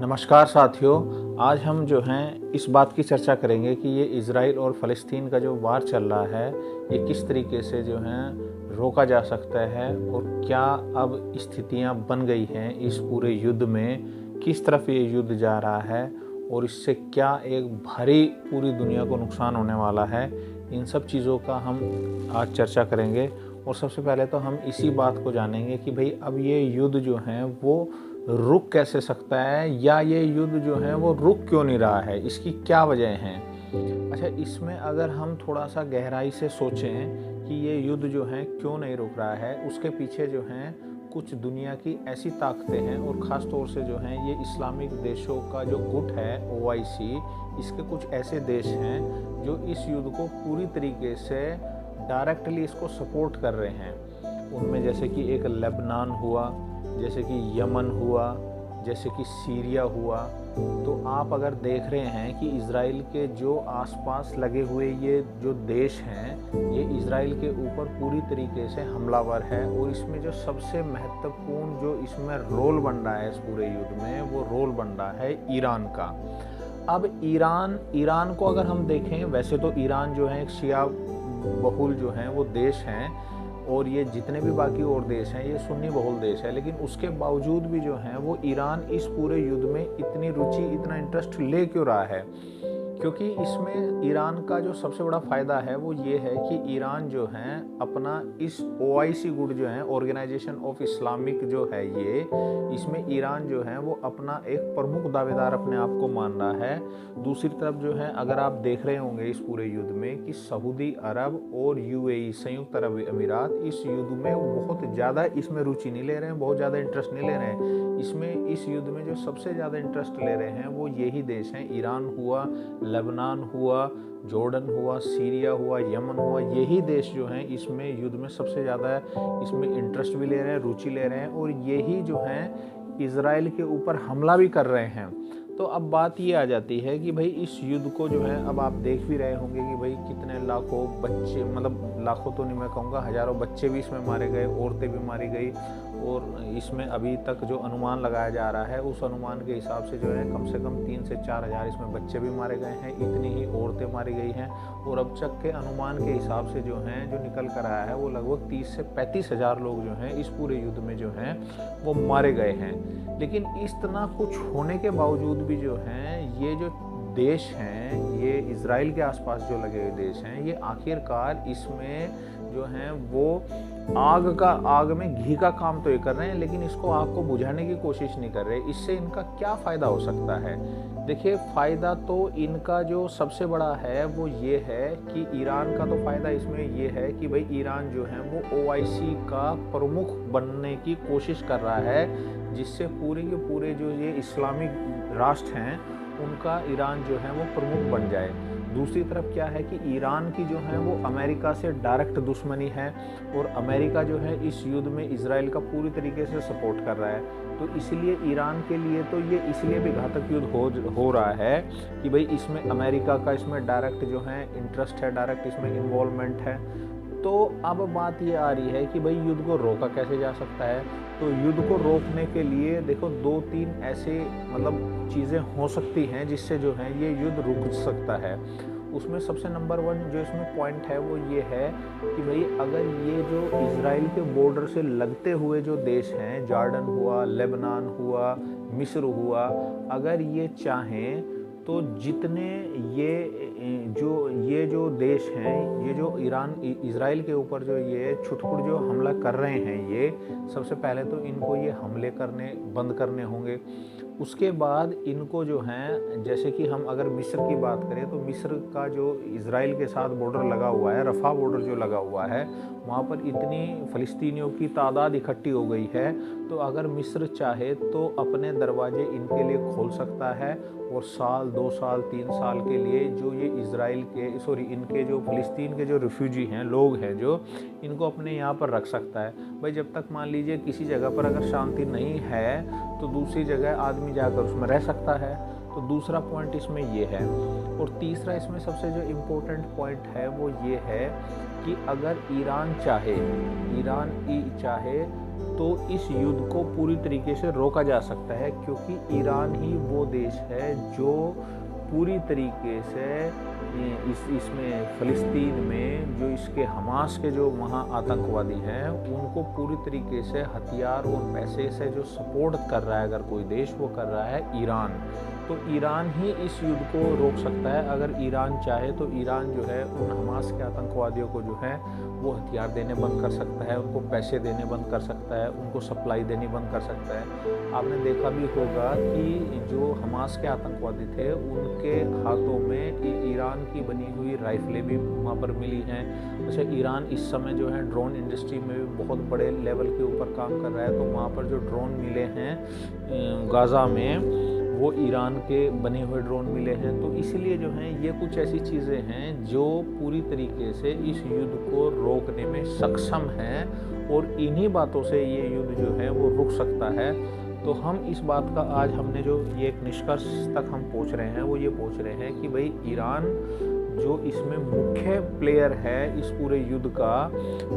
नमस्कार साथियों। आज हम जो हैं इस बात की चर्चा करेंगे कि ये इज़राइल और फ़लस्तीन का जो वार चल रहा है ये किस तरीके से जो है रोका जा सकता है और क्या अब स्थितियां बन गई हैं इस पूरे युद्ध में, किस तरफ ये युद्ध जा रहा है और इससे क्या एक भारी पूरी दुनिया को नुकसान होने वाला है। इन सब चीज़ों का हम आज चर्चा करेंगे और सबसे पहले तो हम इसी बात को जानेंगे कि भाई अब ये युद्ध जो है वो रुक कैसे सकता है, या ये युद्ध जो है वो रुक क्यों नहीं रहा है, इसकी क्या वजह हैं। अच्छा, इसमें अगर हम थोड़ा सा गहराई से सोचें कि ये युद्ध जो है क्यों नहीं रुक रहा है, उसके पीछे जो है कुछ दुनिया की ऐसी ताकतें हैं और ख़ास तौर से जो हैं ये इस्लामिक देशों का जो गुट है OIC, इसके कुछ ऐसे देश हैं जो इस युद्ध को पूरी तरीके से डायरेक्टली इसको सपोर्ट कर रहे हैं। उनमें जैसे कि एक लेबनान हुआ, जैसे कि यमन हुआ, जैसे कि सीरिया हुआ। तो आप अगर देख रहे हैं कि इज़राइल के जो आसपास लगे हुए ये जो देश हैं ये इज़राइल के ऊपर पूरी तरीके से हमलावर है, और इसमें जो सबसे महत्वपूर्ण जो इसमें रोल बन रहा है इस पूरे युद्ध में, वो रोल बन रहा है ईरान का। अब ईरान को अगर हम देखें, वैसे तो ईरान जो है एक शिया बहुल जो है वो देश हैं, और ये जितने भी बाकी और देश हैं ये सुन्नी बहुल देश है, लेकिन उसके बावजूद भी जो है वो ईरान इस पूरे युद्ध में इतनी रुचि, इतना इंटरेस्ट ले क्यों रहा है? क्योंकि इसमें ईरान का जो सबसे बड़ा फ़ायदा है वो ये है कि ईरान जो है अपना इस OIC गुट जो है, ऑर्गेनाइजेशन ऑफ इस्लामिक जो है ये, इसमें ईरान जो है वो अपना एक प्रमुख दावेदार अपने आप को मान रहा है। दूसरी तरफ जो है अगर आप देख रहे होंगे इस पूरे युद्ध में कि सऊदी अरब और UAE संयुक्त अरब अमीरात इस युद्ध में बहुत ज़्यादा इसमें रुचि नहीं ले रहे हैं, बहुत ज़्यादा इंटरेस्ट नहीं ले रहे हैं इसमें। इस युद्ध में जो सबसे ज़्यादा इंटरेस्ट ले रहे हैं वो यही देश हैं, ईरान हुआ, लेबनान हुआ, जॉर्डन हुआ, सीरिया हुआ, यमन हुआ। यही देश जो हैं इसमें युद्ध में सबसे ज़्यादा इसमें इंटरेस्ट भी ले रहे हैं, रुचि ले रहे हैं, और यही जो हैं इज़राइल के ऊपर हमला भी कर रहे हैं। तो अब बात ये आ जाती है कि भाई इस युद्ध को जो है अब आप देख भी रहे होंगे कि भाई कितने लाखों बच्चे, मतलब लाखों तो नहीं मैं कहूँगा, हज़ारों बच्चे भी इसमें मारे गए, औरतें भी मारी गई, और इसमें अभी तक जो अनुमान लगाया जा रहा है उस अनुमान के हिसाब से जो है कम से कम 3 से 4 हज़ार इसमें बच्चे भी मारे गए हैं, इतनी ही औरतें मारी गई हैं, और अब तक के अनुमान के हिसाब से जो हैं जो निकल कर आया है वो लगभग 30 से 35 हज़ार लोग जो हैं इस पूरे युद्ध में जो हैं वो मारे गए हैं। लेकिन इतना कुछ होने के बावजूद भी जो हैं ये जो देश हैं, ये इज़राइल के आसपास जो लगे हुए देश हैं, ये आखिरकार इसमें जो हैं वो आग में घी का काम तो ये कर रहे हैं, लेकिन इसको आग को बुझाने की कोशिश नहीं कर रहे। इससे इनका क्या फ़ायदा हो सकता है? देखिए, फ़ायदा तो इनका जो सबसे बड़ा है वो ये है कि ईरान का तो फ़ायदा इसमें ये है कि भाई ईरान जो है वो OIC का प्रमुख बनने की कोशिश कर रहा है, जिससे पूरे के पूरे जो ये इस्लामिक राष्ट्र हैं उनका ईरान जो है वो प्रमुख बन जाए। दूसरी तरफ क्या है कि ईरान की जो है वो अमेरिका से डायरेक्ट दुश्मनी है, और अमेरिका जो है इस युद्ध में इज़राइल का पूरी तरीके से सपोर्ट कर रहा है। तो इसलिए ईरान के लिए तो ये इसलिए भी घातक युद्ध हो रहा है कि भाई इसमें अमेरिका का इसमें डायरेक्ट जो है इंटरेस्ट है, डायरेक्ट इसमें इन्वॉल्वमेंट है। तो अब बात ये आ रही है कि भाई युद्ध को रोका कैसे जा सकता है? तो युद्ध को रोकने के लिए देखो 2-3 ऐसे मतलब चीज़ें हो सकती हैं जिससे जो है ये युद्ध रुक सकता है। उसमें सबसे नंबर 1 जो इसमें पॉइंट है वो ये है कि भाई अगर ये जो इज़राइल के बॉर्डर से लगते हुए जो देश हैं, जॉर्डन हुआ, लेबनान हुआ, मिस्र हुआ, अगर ये चाहें तो जितने ये जो देश हैं, ये जो इज़राइल के ऊपर जो ये छुटपुट जो हमला कर रहे हैं, ये सबसे पहले तो इनको ये हमले करने बंद करने होंगे। उसके बाद इनको जो हैं, जैसे कि हम अगर मिस्र की बात करें तो मिस्र का जो इज़राइल के साथ बॉर्डर लगा हुआ है, रफ़ा बॉर्डर जो लगा हुआ है, वहाँ पर इतनी फ़लस्तीनियों की तादाद इकट्ठी हो गई है, तो अगर मिस्र चाहे तो अपने दरवाजे इनके लिए खोल सकता है, और साल 2 साल 3 साल के लिए जो ये इनके जो फ़लस्तीन के जो रिफ्यूजी हैं, लोग हैं, जो इनको अपने यहाँ पर रख सकता है। भाई जब तक मान लीजिए किसी जगह पर अगर शांति नहीं है तो दूसरी जगह आदमी जाकर उसमें रह सकता है। तो दूसरा पॉइंट इसमें ये है। और तीसरा इसमें सबसे जो इम्पोर्टेंट पॉइंट है वो ये है कि अगर ईरान चाहे तो इस युद्ध को पूरी तरीके से रोका जा सकता है, क्योंकि ईरान ही वो देश है जो पूरी तरीके से इसमें फ़लस्तीन में जो इसके हमास के जो वहाँ आतंकवादी हैं उनको पूरी तरीके से हथियार और पैसे से जो सपोर्ट कर रहा है, अगर कोई देश वो कर रहा है ईरान। तो ईरान ही इस युद्ध को रोक सकता है। अगर ईरान चाहे तो ईरान जो है उन हमास के आतंकवादियों को जो है वो हथियार देने बंद कर सकता है, उनको पैसे देने बंद कर सकता है, उनको सप्लाई देनी बंद कर सकता है। आपने देखा भी होगा कि जो हमास के आतंकवादी थे उनके हाथों में ईरान की बनी हुई राइफलें भी वहाँ पर मिली हैं। अच्छा, ईरान इस समय जो है ड्रोन इंडस्ट्री में भी बहुत बड़े लेवल के ऊपर काम कर रहा है। तो वहाँ पर जो ड्रोन मिले हैं गाज़ा में, वो ईरान के बने हुए ड्रोन मिले हैं। तो इसीलिए जो है ये कुछ ऐसी चीज़ें हैं जो पूरी तरीके से इस युद्ध को रोकने में सक्षम हैं, और इन्हीं बातों से ये युद्ध जो है वो रुक सकता है। तो हम इस बात का आज हमने जो ये एक निष्कर्ष तक हम पहुंच रहे हैं, वो ये पहुंच रहे हैं कि भाई ईरान जो इसमें मुख्य प्लेयर है इस पूरे युद्ध का,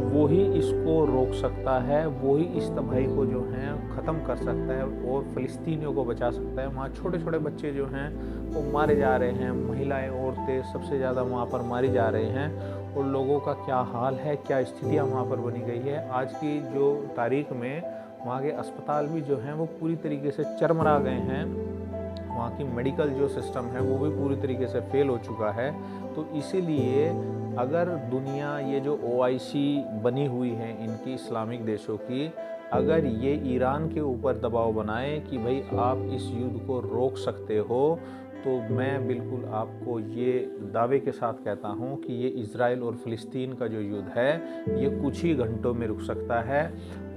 वो ही इसको रोक सकता है, वो ही इस तबाही को जो है ख़त्म कर सकता है और फ़लस्तीनियों को बचा सकता है। वहाँ छोटे छोटे बच्चे जो हैं वो मारे जा रहे हैं, महिलाएं औरतें सबसे ज़्यादा वहाँ पर मारी जा रहे हैं, और लोगों का क्या हाल है, क्या स्थितियाँ वहाँ पर बनी गई है। आज की जो तारीख में वहाँ के अस्पताल भी जो हैं वो पूरी तरीके से चरमरा गए हैं। वहाँ की मेडिकल जो सिस्टम है वो भी पूरी तरीके से फेल हो चुका है। तो इसीलिए अगर दुनिया ये जो OIC बनी हुई है इनकी इस्लामिक देशों की, अगर ये ईरान के ऊपर दबाव बनाए कि भाई आप इस युद्ध को रोक सकते हो, तो मैं बिल्कुल आपको ये दावे के साथ कहता हूँ कि ये इज़राइल और फ़लस्तीन का जो युद्ध है ये कुछ ही घंटों में रुक सकता है।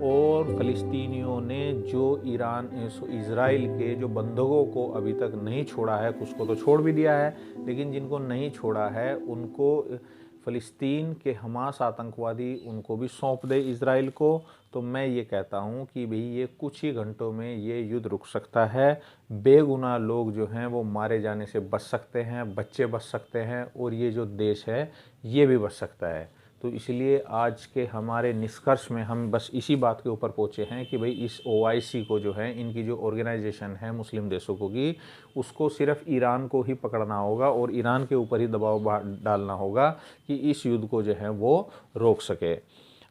और फ़लस्तीनियों ने जो इज़राइल के जो बंधकों को अभी तक नहीं छोड़ा है, कुछ को तो छोड़ भी दिया है, लेकिन जिनको नहीं छोड़ा है उनको फ़लस्तीन के हमास आतंकवादी उनको भी सौंप दे इज़राइल को। तो मैं ये कहता हूँ कि भाई ये कुछ ही घंटों में ये युद्ध रुक सकता है। बेगुनाह लोग जो हैं वो मारे जाने से बच सकते हैं, बच्चे बच सकते हैं, और ये जो देश है ये भी बच सकता है। तो इसलिए आज के हमारे निष्कर्ष में हम बस इसी बात के ऊपर पहुँचे हैं कि भाई इस OIC को जो है, इनकी जो ऑर्गेनाइजेशन है मुस्लिम देशों को की, उसको सिर्फ ईरान को ही पकड़ना होगा और ईरान के ऊपर ही दबाव डालना होगा कि इस युद्ध को जो है वो रोक सके।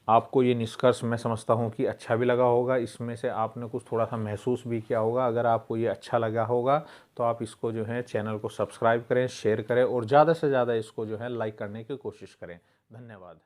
आपको ये निष्कर्ष मैं समझता हूँ कि अच्छा भी लगा होगा, इसमें से आपने कुछ थोड़ा सा महसूस भी किया होगा। अगर आपको ये अच्छा लगा होगा तो आप इसको जो है चैनल को सब्सक्राइब करें, शेयर करें, और ज़्यादा से ज़्यादा इसको जो है लाइक करने की कोशिश करें। धन्यवाद।